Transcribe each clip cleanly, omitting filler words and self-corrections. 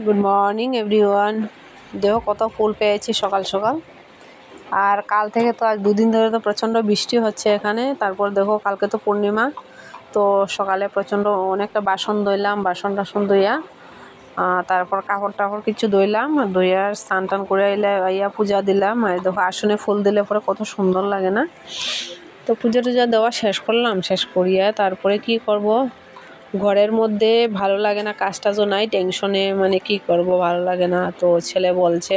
Good morning everyone. দেখো কত ফুল পেয়েছি সকাল সকাল। আর কাল থেকে তো আজ দুদিন ধরে তো প্রচণ্ড বৃষ্টি হচ্ছে এখানে। তারপর দেখো কালকে তো পূর্ণিমা, তো সকালে প্রচণ্ড অনেকটা বাসন ধুইলাম, বাসন টাসন ধুইয়া তারপর কাপড় টাপড় কিছু ধুইলাম, ধুইয়া স্নান টান করে আইয়া পূজা দিলাম। আর দেখো আসনে ফুল দিলে পরে কত সুন্দর লাগে না। তো পূজা টুজা দেওয়া শেষ করলাম, শেষ করিয়া তারপরে কি করব, ঘরের মধ্যে ভালো লাগে না, কাজ টাজও নাই, টেনশনে মানে কি করব ভালো লাগে না। তো ছেলে বলছে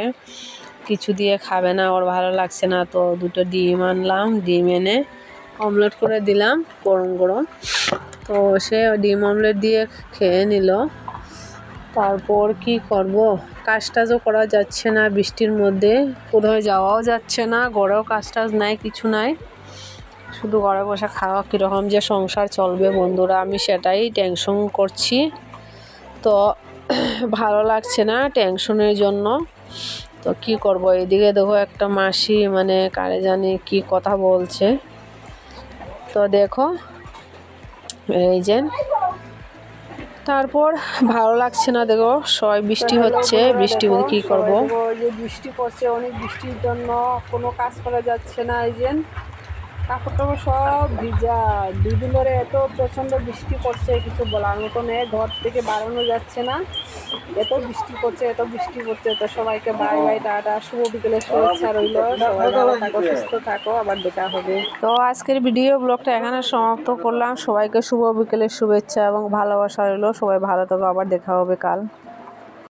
কিছু দিয়ে খাবে না, ওর ভালো লাগছে না। তো দুটো ডিম আনলাম, ডিম এনে অমলেট করে দিলাম গরম গরম। তো সে ডিম অমলেট দিয়ে খেয়ে নিল। তারপর কি করব, কাজ টাজও করা যাচ্ছে না বৃষ্টির মধ্যে, কোথাও যাওয়াও যাচ্ছে না, ঘরেও কাজ টাজ নাই, কিছু নাই, শুধু ঘরে বসে খাওয়া। কীরকম যে সংসার চলবে বন্ধুরা, আমি সেটাই টেনশন করছি। তো ভালো লাগছে না টেনশনের জন্য। তো কি করব, এদিকে দেখো একটা মাসি মানে কারে জানি কি কথা বলছে। তো দেখো এই যে, তারপর ভালো লাগছে না, দেখো সবাই বৃষ্টি হচ্ছে, বৃষ্টি কি করব, যে বৃষ্টি পড়ছে, অনেক বৃষ্টির জন্য কোনো কাজ করা যাচ্ছে না। এই যে কাপড় টাপড় সব ভিজা, দুদিন ধরে এত প্রচণ্ড বৃষ্টি পড়ছে, কিছু বলার মতো নেই, ঘর থেকে বাড়ানো যাচ্ছে না, এত বৃষ্টি পড়ছে, এত বৃষ্টি পড়ছে। তো সবাইকে বাই বাই, টাটা, শুভ বিকেলের শুভেচ্ছা রইল। সবাই ভালো থাকো, সুস্থ থাকো, আবার দেখা হবে। তো আজকের ভিডিও ব্লগটা এখানে সমাপ্ত করলাম। সবাইকে শুভ বিকেলের শুভেচ্ছা এবং ভালোবাসা রইল। সবাই ভালো থাকো, আবার দেখা হবে কাল।